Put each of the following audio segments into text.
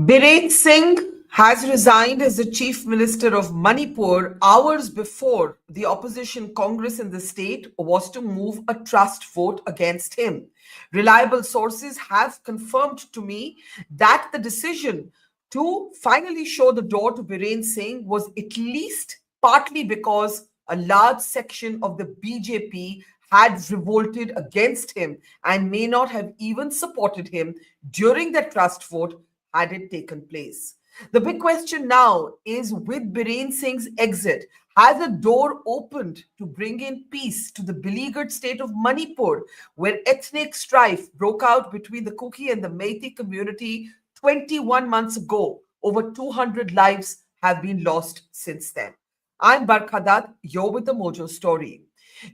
Biren Singh has resigned as the Chief Minister of Manipur hours before the opposition Congress in the state was to move a trust vote against him. Reliable sources have confirmed to me that the decision to finally show the door to Biren Singh was at least partly because a large section of the BJP had revolted against him and may not have even supported him during the trust vote had it taken place. The big question now is, with Biren Singh's exit, has a door opened to bring in peace to the beleaguered state of Manipur, where ethnic strife broke out between the Kuki and the Meitei community 21 months ago? Over 200 lives have been lost since then. I'm Barkha, you're with the Mojo Story.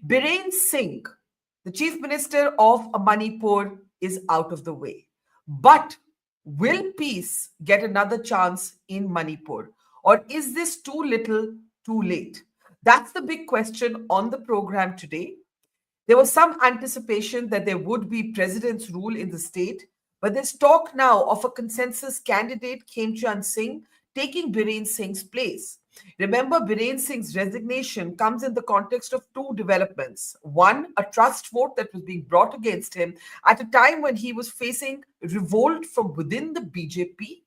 Biren Singh, the Chief Minister of Manipur, is out of the way. But will peace get another chance in Manipur? Or is this too little, too late? That's the big question on the program today. There was some anticipation that there would be president's rule in the state, but there's talk now of a consensus candidate, Khemchand Singh, taking Biren Singh's place. Remember, Biren Singh's resignation comes in the context of two developments. One, a trust vote that was being brought against him at a time when he was facing revolt from within the BJP,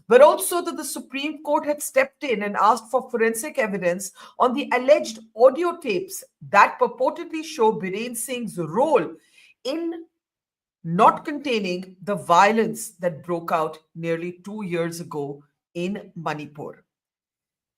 but also that the Supreme Court had stepped in and asked for forensic evidence on the alleged audio tapes that purportedly show Biren Singh's role in not containing the violence that broke out nearly 2 years ago in Manipur.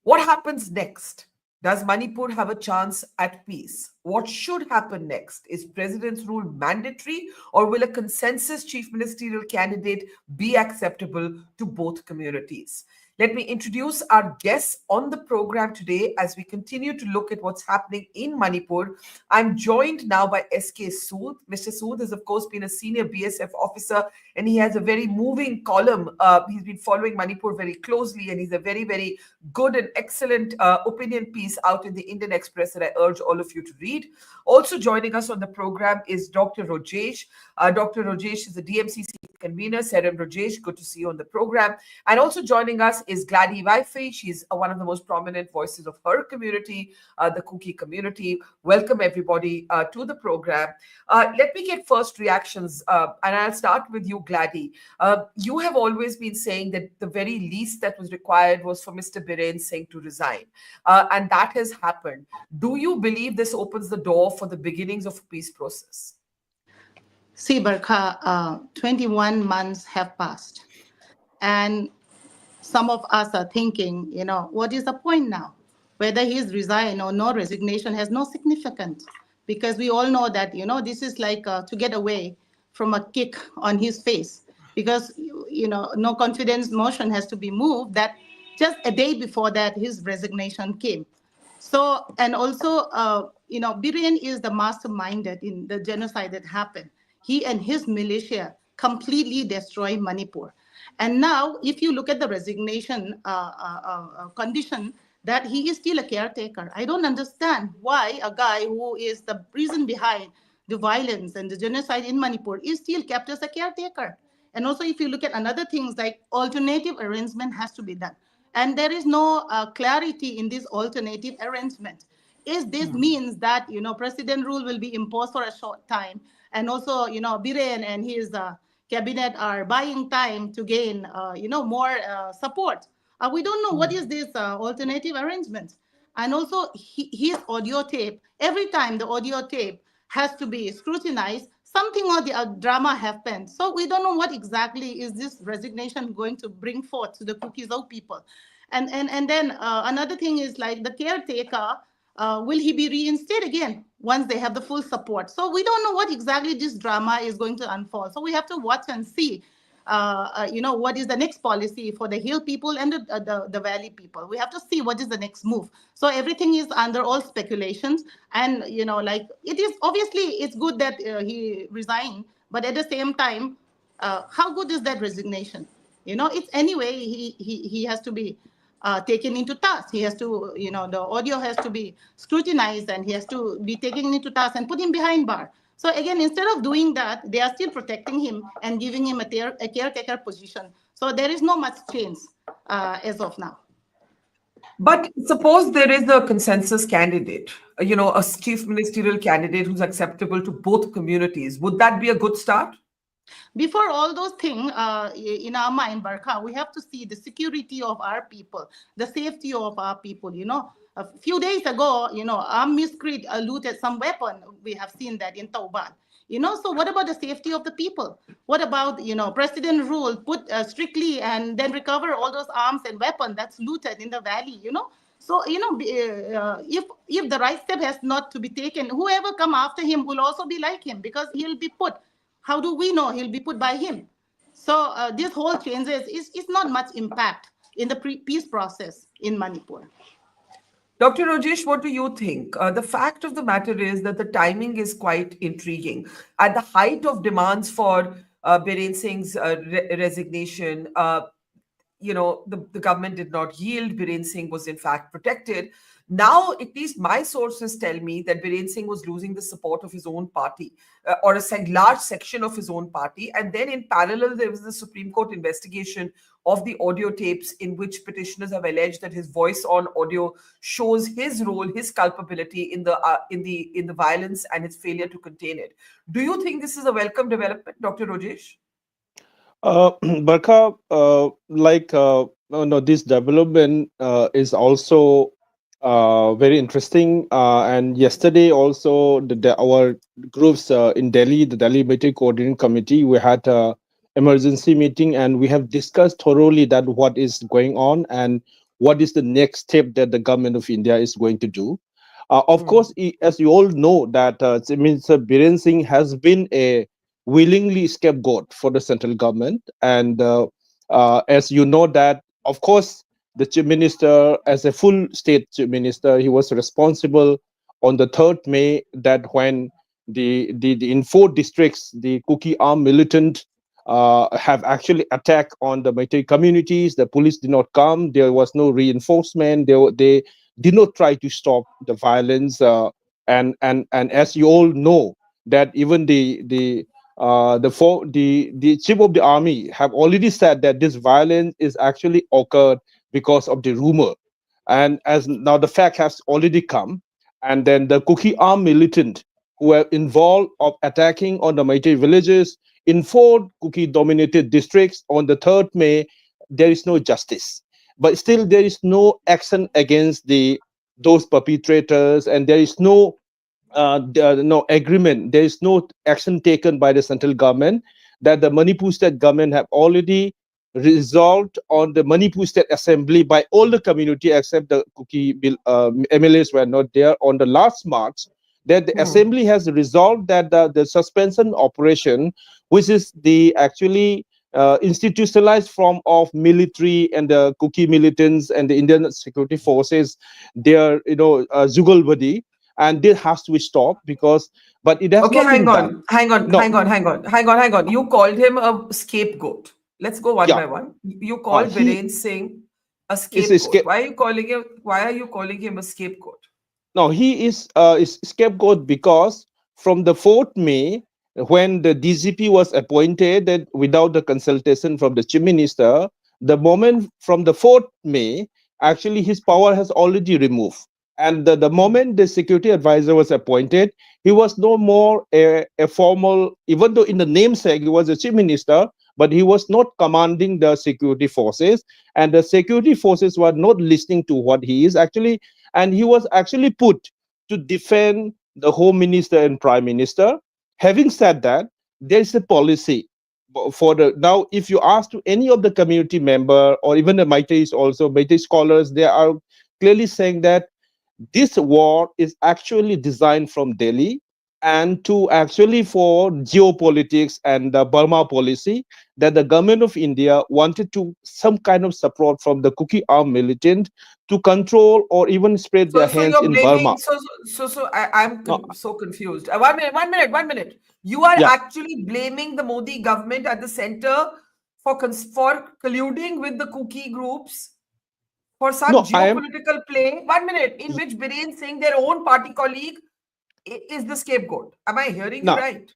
What happens next? Does Manipur have a chance at peace? What should happen next? Is president's rule mandatory, or will a consensus chief ministerial candidate be acceptable to both communities? Let me introduce our guests on the program today as we continue to look at what's happening in Manipur. I'm joined now by SK Sood. Mr. Sood has, of course, been a senior BSF officer, and he has a very moving column. He's been following Manipur very closely, and he's a very, very good and excellent opinion piece out in the Indian Express that I urge all of you to read. Also joining us on the program is Dr. Rajesh. Dr. Rajesh is the DMCC convener. Serum Rajesh, good to see you on the program. And also joining us is Gladys Waifi. She's one of the most prominent voices of her community, the Kuki community. Welcome everybody to the program. Let me get first reactions, and I'll start with you, Gladys. You have always been saying that the very least that was required was for Mr. Biren Singh to resign, and that has happened. Do you believe this opens the door for the beginnings of a peace process? See, Barkha, 21 months have passed, and some of us are thinking, what is the point now? Whether he's resigned or no resignation has no significance, because we all know that, this is like to get away from a kick on his face, because, no confidence motion has to be moved, that just a day before that, his resignation came. So, and also, Biren is the masterminded in the genocide that happened. He and his militia completely destroyed Manipur. And now, if you look at the resignation condition, that he is still a caretaker. I don't understand why a guy who is the reason behind the violence and the genocide in Manipur is still kept as a caretaker. And also, if you look at another things, like alternative arrangement has to be done. And there is no clarity in this alternative arrangement. Is this means that, president rule will be imposed for a short time, and also, Biren and his cabinet are buying time to gain, more support. We don't know what is this alternative arrangement. And also his audio tape, every time the audio tape has to be scrutinized, something or the drama happened. So we don't know what exactly is this resignation going to bring forth to the Kukizao people. And then another thing is, like, the caretaker, will he be reinstated again once they have the full support? So we don't know what exactly this drama is going to unfold. So we have to watch and see, what is the next policy for the hill people and the valley people. We have to see what is the next move. So everything is under all speculations. And, it is obviously it's good that he resigned, but at the same time, how good is that resignation? It's anyway, he has to be taken into task. He has to, the audio has to be scrutinized, and he has to be taken into task and put him behind bar. So again, instead of doing that, they are still protecting him and giving him a caretaker position. So there is no much change as of now. But suppose there is a consensus candidate, a chief ministerial candidate who's acceptable to both communities. Would that be a good start? Before all those things in our mind, Barkha, we have to see the security of our people, the safety of our people. A few days ago, armed miscreant looted some weapon. We have seen that in Tauban. So what about the safety of the people? What about, president rule, put strictly and then recover all those arms and weapons that's looted in the valley. So, if the right step has not to be taken, whoever come after him will also be like him, because he'll be put. How do we know he'll be put by him? So this whole changes is not much impact in the peace process in Manipur. Dr. Rajesh, what do you think? The fact of the matter is that the timing is quite intriguing. At the height of demands for Biren Singh's resignation, the government did not yield. Biren Singh was in fact protected. Now, at least my sources tell me that Biren Singh was losing the support of his own party, or a large section of his own party. And then in parallel, there was the Supreme Court investigation of the audio tapes in which petitioners have alleged that his voice on audio shows his role, his culpability in the violence and his failure to contain it. Do you think this is a welcome development, Dr. Rajesh? Barkha, no, this development is also very interesting. And yesterday also, our groups in Delhi, the Delhi Meitei Coordinating Committee, we had a emergency meeting, and we have discussed thoroughly that what is going on and what is the next step that the government of India is going to do. Of course, as you all know, that it means Biren Singh has been a willingly scapegoat for the central government, and as you know that, of course, the chief minister, as a full state chief minister, he was responsible on the 3rd May, that when the in 4 districts, the Kuki armed militant have actually attacked on the Meitei communities. The police did not come. There was no reinforcement. They did not try to stop the violence. And as you all know, that even the chief of the army have already said that this violence is actually occurred because of the rumor, and as now the fact has already come, and then the Kuki armed militant who were involved of attacking on the Meitei villages in 4 Kuki dominated districts on the 3rd May, there is no justice, but still there is no action against those perpetrators, and there is no agreement. There is no action taken by the central government, that the Manipur state government have already resolved on the Manipur State Assembly by all the community except the Kuki MLAs were not there on the last March, that the assembly has resolved that the suspension operation, which is the actually institutionalized form of military and the Kuki militants and the Indian security forces, their jugalbadi, and this has to be stopped, because but it has Okay, not hang been done. on, hang on, No, hang on, hang on, hang on, hang on. You called him a scapegoat. Let's go one yeah, by one. You called he Biren Singh a is scapegoat. Why are you calling him a scapegoat? No, he is scapegoat because from the 4th May, when the DGP was appointed, that without the consultation from the chief minister, the moment from the 4th May, actually his power has already removed. And the moment the security advisor was appointed, he was no more a formal, even though in the namesake he was a chief minister, but he was not commanding the security forces. And the security forces were not listening to what he is actually, and he was actually put to defend the home minister and prime minister. Having said that, there is a policy for the now. If you ask to any of the community member or even the Meiteis, also Meitei scholars, they are clearly saying that this war is actually designed from Delhi, and to actually for geopolitics and the Burma policy, that the government of India wanted to some kind of support from the Kuki armed militant to control or even spread So, their so hands you're in Burma. blaming. I'm No, so confused. 1 minute, 1 minute, 1 minute. You are yeah, actually blaming the Modi government at the center for colluding with the Kuki groups for such no, I am. geopolitical play. 1 minute, in which Biren Singh, their own party colleague, is the scapegoat. Am I hearing you No, right?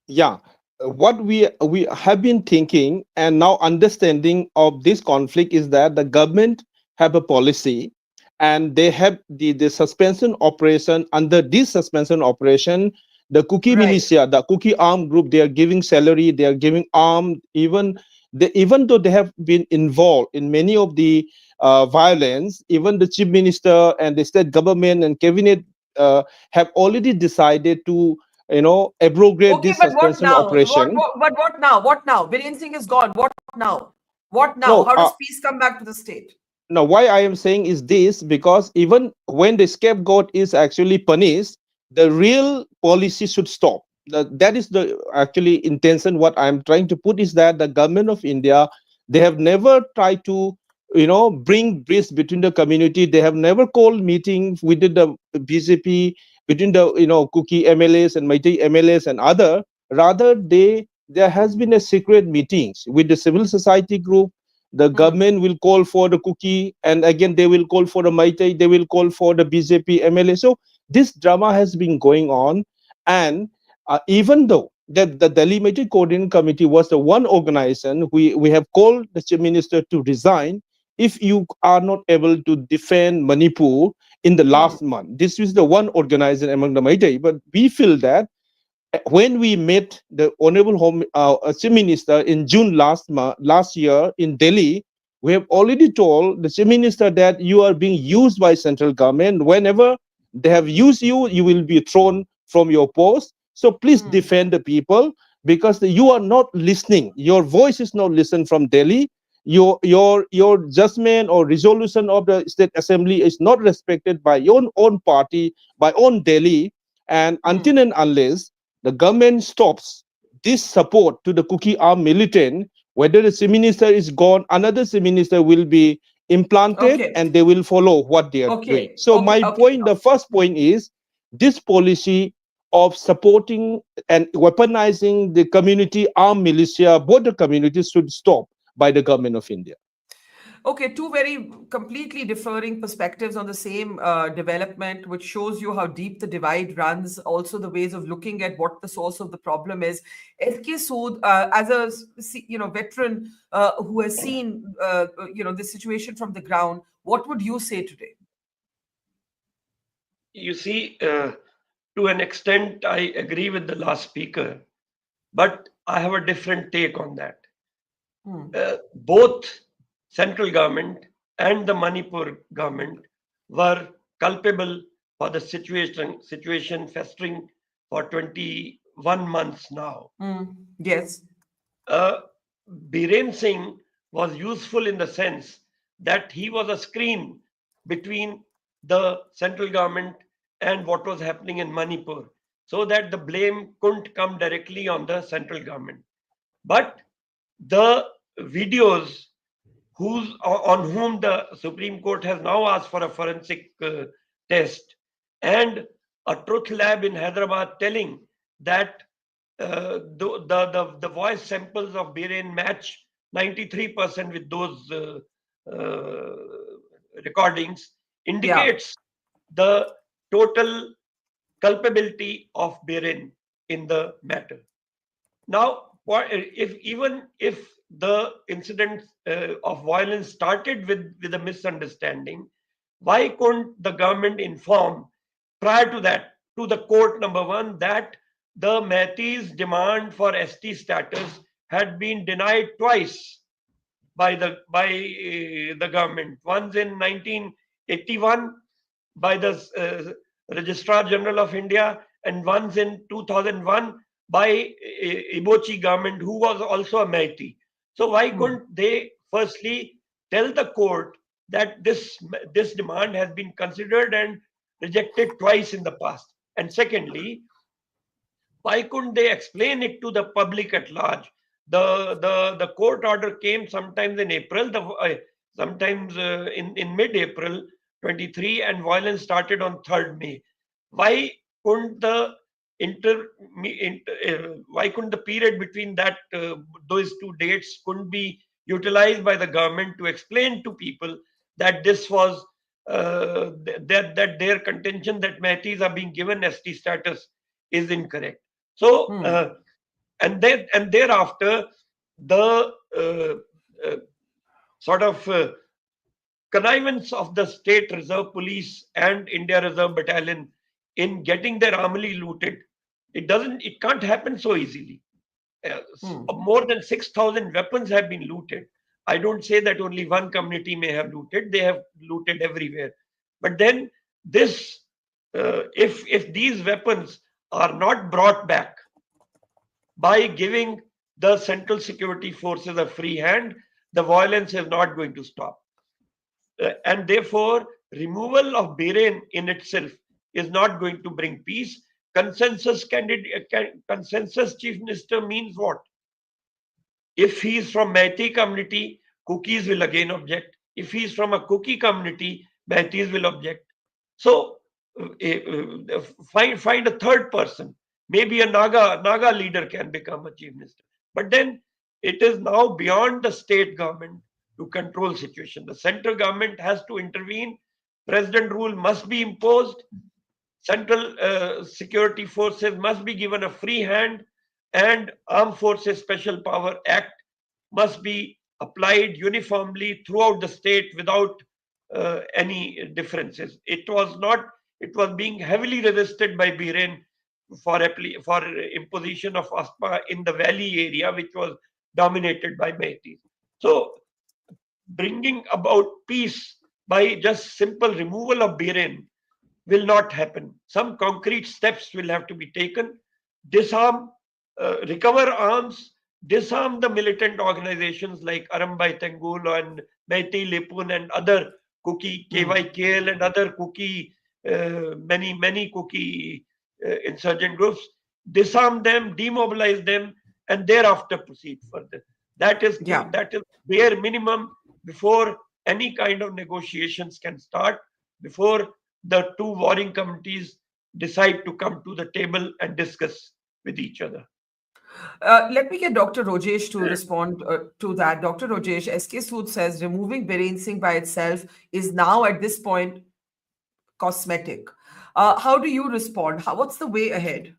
yeah. what we have been thinking and now understanding of this conflict is that the government have a policy, and they have the suspension operation. Under this suspension operation, the Kuki Right. militia, the Kuki armed group, they are giving salary, they are giving arm, even though they have been involved in many of the violence. Even the chief minister and the state government and cabinet have already decided to abrogate Okay, this but what suspension now? operation. But what now? What now? Biren Singh is gone. What now? What now? No, How does peace come back to the state? now why I am saying is this, because even when the scapegoat is actually punished, the real policy should stop. That is the actually intention. What I am trying to put is that the government of India, they have never tried to bring bridge between the community. They have never called meeting within the BJP, between the Kuki MLAs and Meitei MLAs and other. Rather, there has been a secret meetings with the civil society group. The Hmm. government will call for the Kuki, and again they will call for the Meitei, they will call for the BJP MLA. So this drama has been going on, and even though the Delhi Meitei Coordinating Committee was the one organization, we have called the Chief Minister to resign if you are not able to defend Manipur in the Hmm. last month. This is the one organization among the Meitei, but we feel that when we met the honorable home chief minister in June last year in Delhi, we have already told the chief minister that you are being used by central government. Whenever they have used you, you will be thrown from your post. So please Hmm. defend the people, because you are not listening. Your voice is not listened from Delhi. Your judgment or resolution of the state assembly is not respected by your own party, by own Delhi. And Hmm. until and unless the government stops this support to the Kuki armed militant, whether the chief minister is gone, another chief minister will be implanted Okay. and they will follow what they are doing. Okay. So Okay. my Okay. point, the first point is this policy of supporting and weaponizing the community armed militia, both the communities should stop by the government of India. Okay, two very completely differing perspectives on the same development, which shows you how deep the divide runs. Also, the ways of looking at what the source of the problem is. SK Sood, as a veteran who has seen the situation from the ground, what would you say today? You see, to an extent, I agree with the last speaker, but I have a different take on that. Hmm. Both central government and the Manipur government were culpable for the situation festering for 21 months now. Hmm. Yes. Uh, Biren Singh was useful in the sense that he was a screen between the central government and what was happening in Manipur, so that the blame couldn't come directly on the central government. But the videos on whom the Supreme Court has now asked for a forensic test, and a truth lab in Hyderabad telling that the voice samples of Biren match 93% with those uh, recordings, Yeah. indicates the total culpability of Biren in the matter. Now, if the incident of violence started with a misunderstanding, why couldn't the government inform prior to that to the court, number one, that the Meitei's demand for ST status had been denied twice by the government. Once in 1981 by the Registrar General of India, and once in 2001 by Ibochi government, who was also a Meitei. So why Hmm. couldn't they firstly tell the court that this demand has been considered and rejected twice in the past? And secondly, why couldn't they explain it to the public at large? The court order came sometimes in April, sometimes in mid-April 23, and violence started on 3rd May. Why couldn't the why couldn't the period between those two dates couldn't be utilized by the government to explain to people that this was that their contention that Meiteis are being given ST status is incorrect? So, Hmm. and thereafter the sort of connivance of the State Reserve Police and India Reserve Battalion in getting their armory looted, it can't happen so easily. More than 6,000 weapons have been looted. I don't say that only one community may have looted; they have looted everywhere. But then this, if these weapons are not brought back by giving the central security forces a free hand, the violence is not going to stop. And therefore, removal of Biren in itself is not going to bring peace. Consensus chief minister means what? If he is from Meitei community, Kukis will again object. If he is from a Kuki community, Meiteis will object. So find a third person. Maybe a Naga leader can become a chief minister. But then it is now beyond the state government to control situation. The central government has to intervene. President rule must be imposed. Central security forces must be given a free hand, and Armed Forces Special Power Act must be applied uniformly throughout the state without any differences. It was being heavily resisted by Biren for imposition of ASPA in the valley area, which was dominated by Meiteis. So bringing about peace by just simple removal of Biren will not happen. Some concrete steps will have to be taken. Disarm, recover arms, disarm the militant organizations like Arambai Tengul and Meitei Lepun and other Kuki, KYKL and other Kuki, many Kuki insurgent groups. Disarm them, demobilize them, and thereafter proceed further. That is bare minimum before any kind of negotiations can start, before the two warring communities decide to come to the table and discuss with each other. Let me get Dr. Rojesh to respond to that. Dr. Rojesh, SK Sood says removing Biren Singh by itself is now at this point cosmetic. How do you respond? What's the way ahead?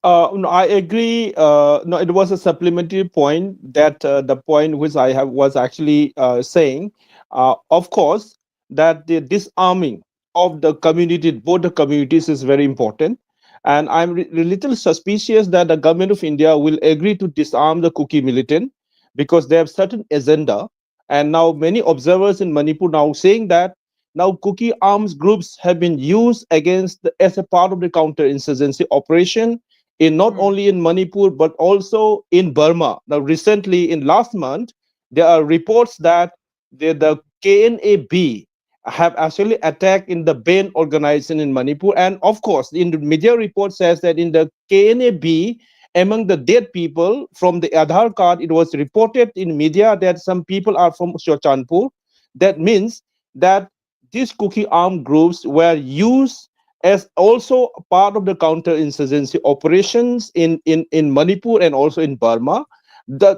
No, I agree. No, it was a supplementary point that the point which I was actually saying. Of course, that the disarming of the community, both the communities, is very important. And I'm a little suspicious that the government of India will agree to disarm the Kuki militant because they have certain agenda. And now many observers in Manipur now saying that now Kuki arms groups have been used as a part of the counter-insurgency operation in not only in Manipur but also in Burma. Now, recently, in last month, there are reports that the KNAB have actually attacked in the BAN organization in Manipur, and of course, in the media report says that in the KNAB, among the dead people from the Aadhaar card, it was reported in media that some people are from Shochanpur. That means that these Kuki armed groups were used as also part of the counter-insurgency operations in Manipur and also in Burma.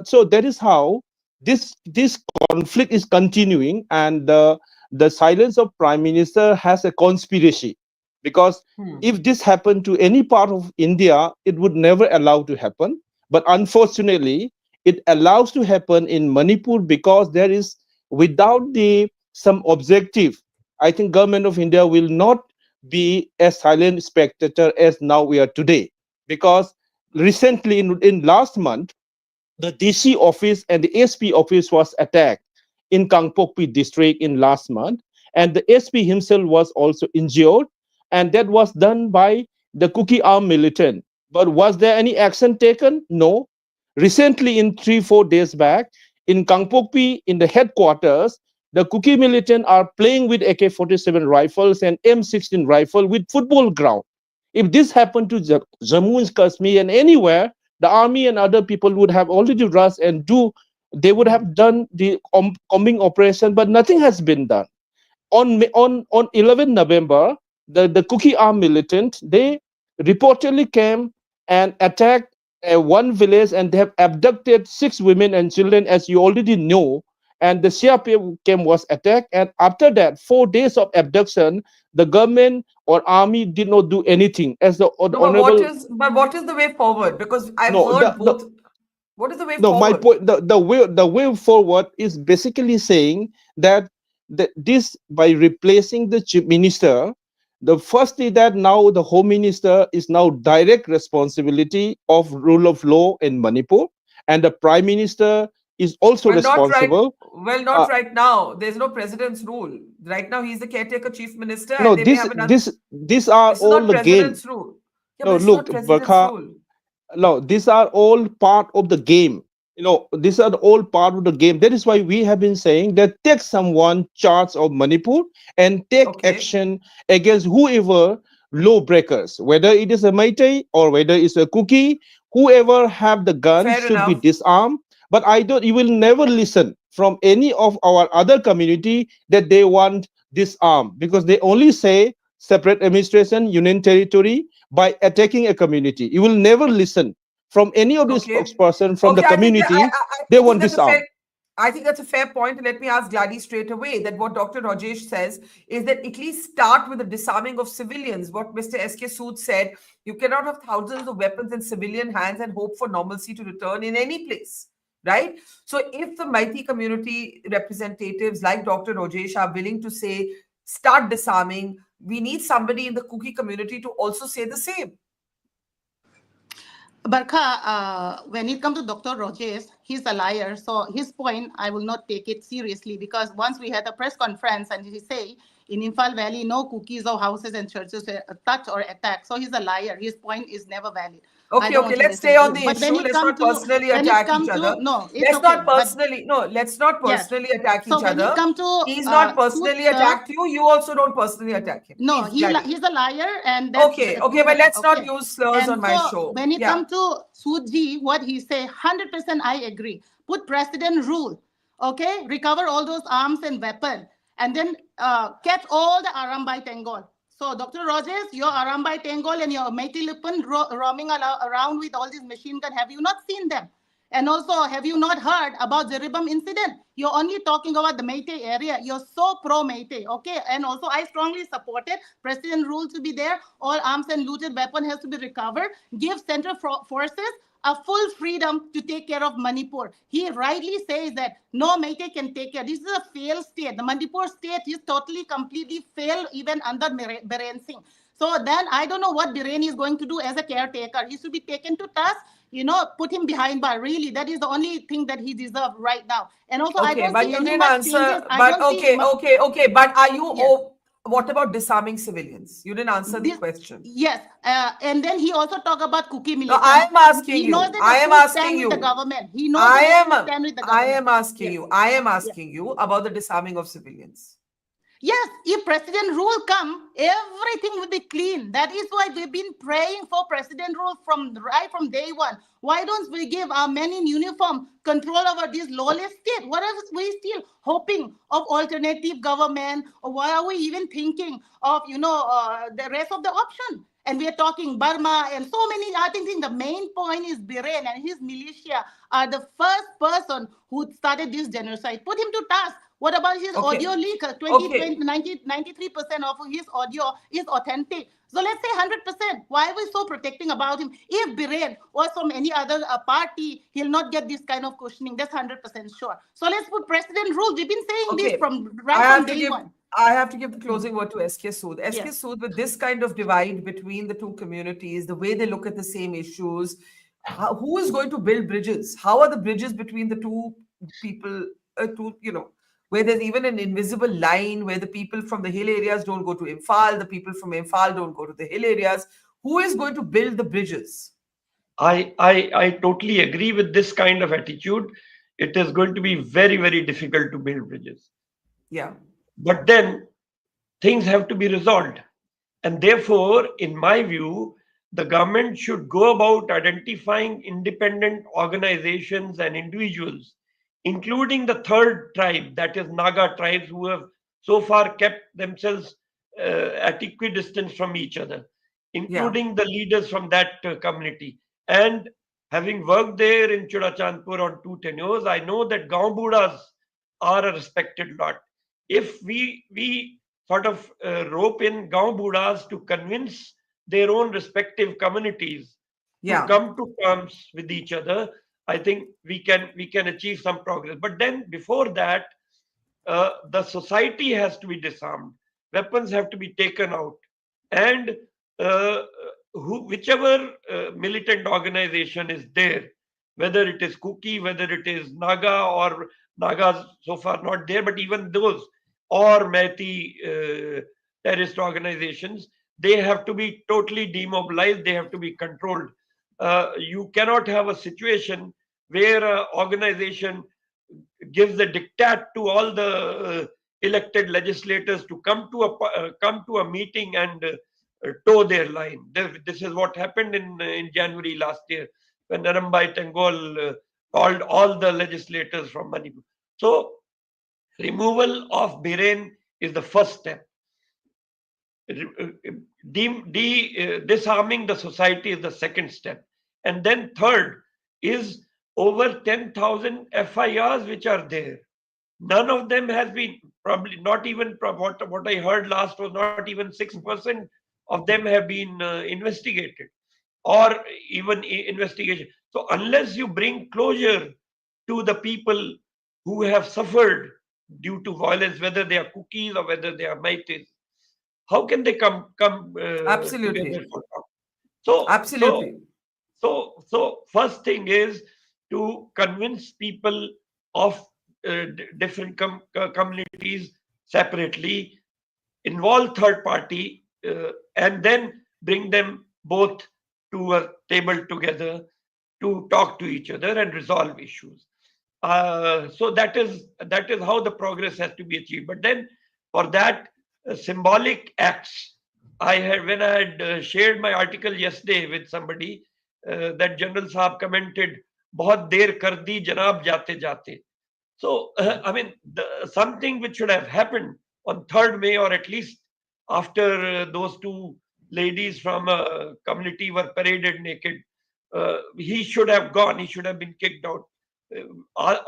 So that is how this conflict is continuing, and the silence of Prime Minister has a conspiracy, because if this happened to any part of India, it would never allow to happen. But unfortunately, it allows to happen in Manipur because there is, without some objective, I think government of India will not be a silent spectator as now we are today. Because recently, in last month, the DC office and the SP office was attacked in Kangpokpi district in last month, and the SP himself was also injured, and that was done by the Kuki armed militant. But was there any action taken? No. Recently, in 3-4 days back, in Kangpokpi, in the headquarters, the Kuki militant are playing with AK-47 rifles and M16 rifle with football ground. If this happened to Jammu and Kashmir and anywhere, the army and other people would have already rushed and they would have done the combing operation, but nothing has been done. On 11 November, the Kuki armed militant, they reportedly came and attacked one village, and they have abducted 6 women and children, as you already know. and the CRPM was attacked. And after that, 4 days of abduction, the government or army did not do anything. As the No, honorable, but what is the way forward? Because I've no, heard both. What is the way no, my forward? point, the way forward is basically saying that this, by replacing the chief minister, the first is that now the home minister is now direct responsibility of rule of law in Manipur, and the prime minister is also Well, not right. responsible. Well, uh, not right now. There's no president's rule. Right now, he's the caretaker chief minister, no, and they may have another. these are This is all not the game. president's rule. Yeah, No, but it's not look, president's Barkha, rule. no, these are all part of the game. These are all part of the game. That is why we have been saying that take someone charge of Manipur and take Okay, action against whoever law breakers, whether it is a Meitei or whether it's a Kuki, whoever have the guns fair should be enough. disarmed. But I don't, you will never listen from any of our other community that they want disarm, because they only say separate administration, union territory by attacking a community. You will never listen from any of the Okay, spokesperson from the okay. community. They I think want that's a disarm. fair. I think that's a fair point. And let me ask Gladys straight away that what Dr. Rajesh says is that at least start with the disarming of civilians. What Mr. S.K. Sood said, you cannot have thousands of weapons in civilian hands and hope for normalcy to return in any place, right? So if the Meitei community representatives like Dr. Rajesh are willing to say, start disarming, we need somebody in the Kuki community to also say the same. Barkha, when it comes to Dr. Rajesh, he's a liar. So his point, I will not take it seriously, because once we had a press conference and he say in Imphal Valley, no cookies or houses and churches were touched or attacked. So he's a liar. His point is never valid. I Okay, don't okay, want to let's listen stay to on him. the But issue. Let's not personally when it attack each come other. to no, it's Let's okay. not But personally, no, let's not yes. personally attack So each when it other. come to He's not Sood, personally sir, attacked you. You also don't personally attack him. no, Please, Gladys. he's a liar, and that's Okay, okay, but proven. let's not Okay. use slurs on And my so show. when it Yeah. comes to Suji, what he say, 100% I agree. Put president rule, okay? Recover all those arms and weapons, and then catch all the Arambai Tengol. So Dr. Rogers, your Arambai Tengol and your Meitei Lipan roaming around with all these machine guns. Have you not seen them? And also, have you not heard about the Ribam incident? You're only talking about the Meitei area. You're so pro-Meitei, okay? And also, I strongly supported President rule to be there. All arms and looted weapon has to be recovered. Give Central Forces a full freedom to take care of Manipur. He rightly says that no Meitei can take care. This is a failed state. The Manipur state is totally, completely failed even under Biren Singh. So then I don't know what Biren is going to do as a caretaker. He should be taken to task, put him behind bar. Really, that is the only thing that he deserves right now. And also, I Okay, don't but see you any didn't much changes. answer. I But don't see okay, okay, okay. But are you, yes. what about disarming civilians? You didn't answer the This question. yes, and then he also talked about Kuki No, I militant. am asking He knows you. that I the am Sood stand asking with the you. government. He knows I that the am Sood stand with the I government. am asking Yes, you. I am yes. asking you about the disarming of civilians. Yes, if President rule come, everything will be clean. That is why we've been praying for President rule right from day one. Why don't we give our men in uniform control over this lawless state? What are we still hoping of alternative government? Or why are we even thinking of the rest of the option? And we are talking Burma and so many other things. The main point is Biren and his militia are the first person who started this genocide. Put him to task. What about his Okay. audio leak? 20, Okay. 93% of his audio is authentic. So let's say 100%. Why are we so protecting about him? If Biren was from any other party, he'll not get this kind of cushioning. That's 100% sure. So let's put President rule. We've been saying this Okay. right from day one. I have to give the closing word to SK Sood. SK Yes. Sood, with this kind of divide between the two communities, the way they look at the same issues, who is going to build bridges? How are the bridges between the two people, where there's even an invisible line where the people from the hill areas don't go to Imphal, the people from Imphal don't go to the hill areas. Who is going to build the bridges? I totally agree with this kind of attitude. It is going to be very, very difficult to build bridges. Yeah. But then things have to be resolved. And therefore, in my view, the government should go about identifying independent organizations and individuals, including the third tribe, that is Naga tribes, who have so far kept themselves at equidistance from each other, including the leaders from that community. And having worked there in Chudachandpur on 2 tenures, I know that Gaon Budas are a respected lot. If we sort of rope in Gaon Budas to convince their own respective communities to Yeah. come to terms with each other, I think we can achieve some progress. But then before that, the society has to be disarmed. Weapons have to be taken out, and uh, whichever militant organization is there, whether it is Kuki, whether it is Naga, or Nagas so far not there, but even those, or Meitei terrorist organizations, they have to be totally demobilized. They have to be controlled. You cannot have a situation where an organization gives a diktat to all the elected legislators to come to a meeting and toe their line. This is what happened in January last year when Narambai Tangol called all the legislators from Manipur. So removal of Biren is the first step. Disarming the society is the second step. And then third is over 10,000 FIRs which are there. None of them has been, probably not even, what I heard last was not even 6% of them have been investigated, or even investigation. So unless you bring closure to the people who have suffered due to violence, whether they are cookies or whether they are Meiteis, how can they come together Absolutely. for talk? So so Absolutely. so first thing is to convince people of different communities separately, involve third party, and then bring them both to a table together to talk to each other and resolve issues. So that is how the progress has to be achieved. But then for that, symbolic acts. I had when I had shared my article yesterday with somebody, that General Saab commented, "बहुत देर कर दी जनाब जाते जाते." So, I mean, something which should have happened on 3rd May, or at least after those two ladies from a community were paraded naked, he should have gone, he should have been kicked out.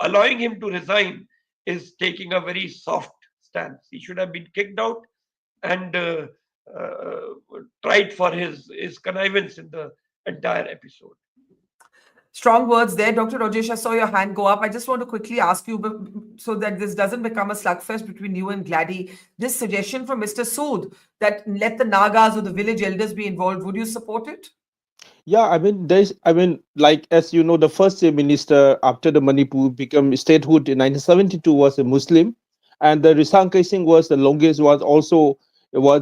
Allowing him to resign is taking a very soft stance. He should have been kicked out and uh, tried for his connivance in the entire episode. Strong words there. Dr. Rajesh, I saw your hand go up. I just want to quickly ask you, so that this doesn't become a slugfest between you and Gladdy, this suggestion from Mr. Sood that let the Nagas or the village elders be involved, would you support it? Yeah, like as you know, the first Chief Minister after the Manipur became statehood in 1972 was a Muslim, and the Risankar Singh was the longest, was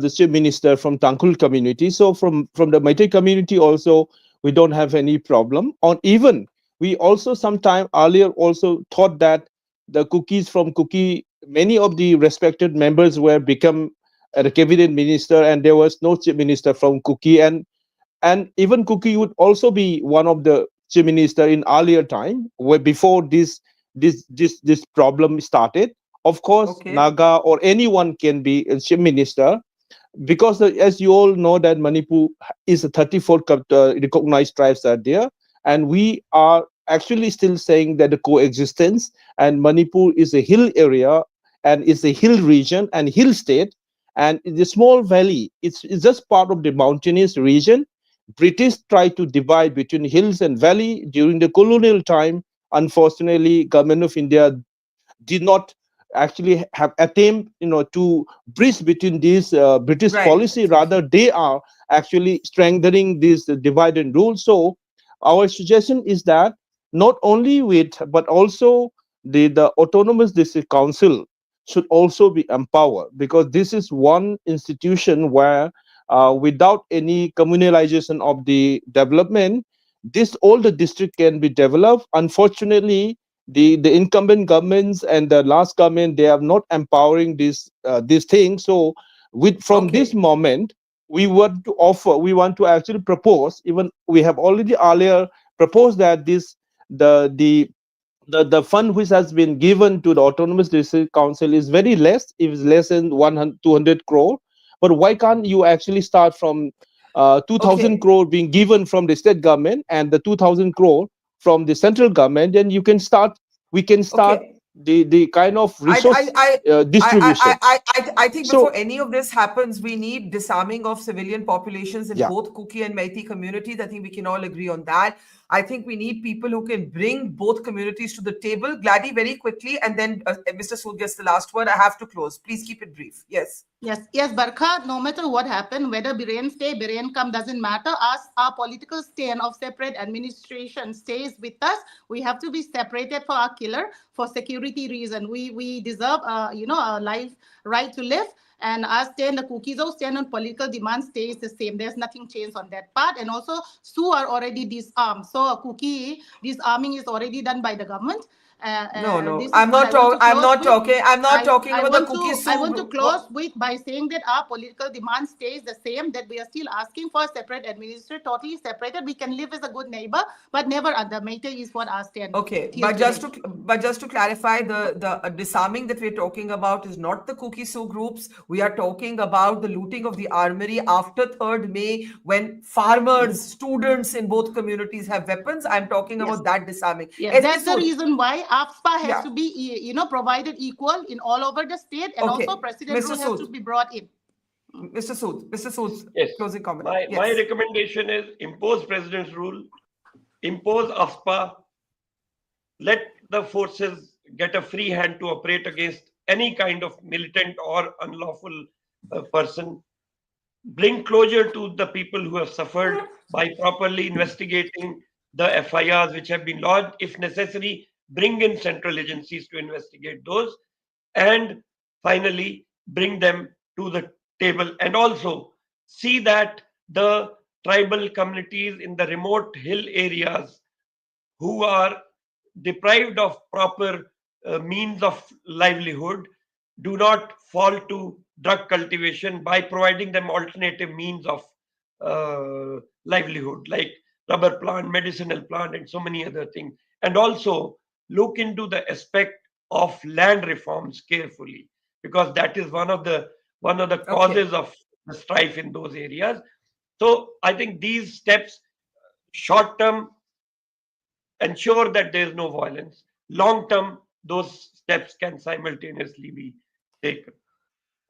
the Chief Minister from Tangkhul community. So from the Meitei community also, we don't have any problem. On even we also sometime earlier also thought that the cookies from Cookie, many of the respected members were become a cabinet minister, and there was no Chief Minister from Cookie, and even Kuki would also be one of the chief minister in earlier time, where before this problem started. Of course, Okay. Naga or anyone can be a chief minister, because as you all know that Manipur is a 34 recognized tribes are there, and we are actually still saying that the coexistence, and Manipur is a hill area, and it's a hill region and hill state, and it's a small valley. It's just part of the mountainous region. British tried to divide between hills and valley during the colonial time. Unfortunately, government of India did not actually have attempt, to bridge between these British Right. policy. Rather, they are actually strengthening this divide and rule. So our suggestion is that not only with, but also the autonomous district council should also be empowered, because this is one institution where, without any communalization of the development, this all the district can be developed. Unfortunately, the incumbent governments and the last government, they are not empowering this thing. So with from this Okay. moment, we want to actually propose, even we have already earlier proposed that the fund which has been given to the autonomous district council is very less. It is less than 100 200 crore. But why can't you actually start from 2000 Okay. crore being given from the state government, and the 2000 crore from the central government? Then you can start we can start Okay. the kind of resource distribution. I think So before any of this happens, we need disarming of civilian populations in yeah, both Kuki and Meitei communities. I think we can all agree on that. I think we need people who can bring both communities to the table. Gladdy, very quickly, and then Mr. Sood gets the last word. I have to close. Please keep it brief. Yes. Yes, Barkha, no matter what happened, whether Biren stay, Biren come, doesn't matter. Us, our political stand of separate administration stays with us. We have to be separated for our killer for security reason. We deserve, a life right to live. And our stand, the Kuki's stand on political demand stays the same. There's nothing changed on that part. And also, Sioux are already disarmed. So Kuki disarming is already done by the government. No. This is I'm what not I want to talking. I'm close not with. talking. I'm not talking I about the want Kuki to I want to Sioux. close with by saying that our political demand stays the same, that we are still asking for a separate administrator, totally separated. We can live as a good neighbor, but never under Meitei is what our stand. Okay, till but just today. to clarify, the disarming that we're talking about is not the Kuki Sioux groups. We are talking about the looting of the armory after 3rd May, when farmers, students in both communities have weapons. I'm talking Yes. about that disarming. Yes, SK that's the Sood, reason why AFSPA has yeah. to be, provided equal in all over the state, and Okay, also president Mr. rule has to Sood, be brought in. Mr. Sood, Yes. closing comment. My Yes. recommendation is impose president's rule, impose AFSPA, let the forces get a free hand to operate against any kind of militant or unlawful person, bring closure to the people who have suffered by properly investigating the FIRs which have been lodged. If necessary, bring in central agencies to investigate those, and finally bring them to the table, and also see that the tribal communities in the remote hill areas who are deprived of proper means of livelihood do not fall to drug cultivation by providing them alternative means of livelihood like rubber plant, medicinal plant, and so many other things. And also look into the aspect of land reforms carefully, because that is one of the Okay. causes of the strife in those areas. So I think these steps, short term, ensure that there is no violence. Long term, those steps can simultaneously be taken.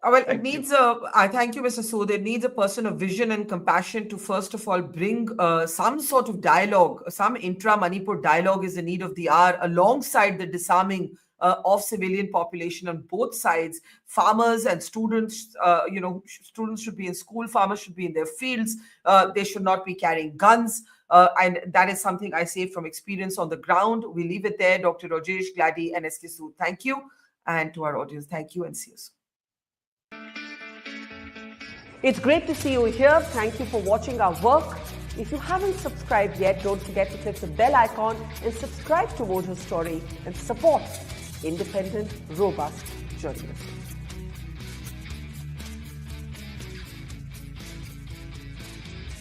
Well, it Thank you. needs I thank you, Mr. Sood. It needs a person of vision and compassion to, first of all, bring some sort of dialogue. Some intra-Manipur dialogue is the need of the hour, alongside the disarming of civilian population on both sides. Farmers and students, students should be in school, farmers should be in their fields. They should not be carrying guns. And that is something I say from experience on the ground. We leave it there. Dr. Rajesh, Gladdy, and SK Sood, thank you. And to our audience, thank you, and see you soon. It's great to see you here. Thank you for watching our work. If you haven't subscribed yet, don't forget to click the bell icon and subscribe to Mojo Story and support independent, robust journalism.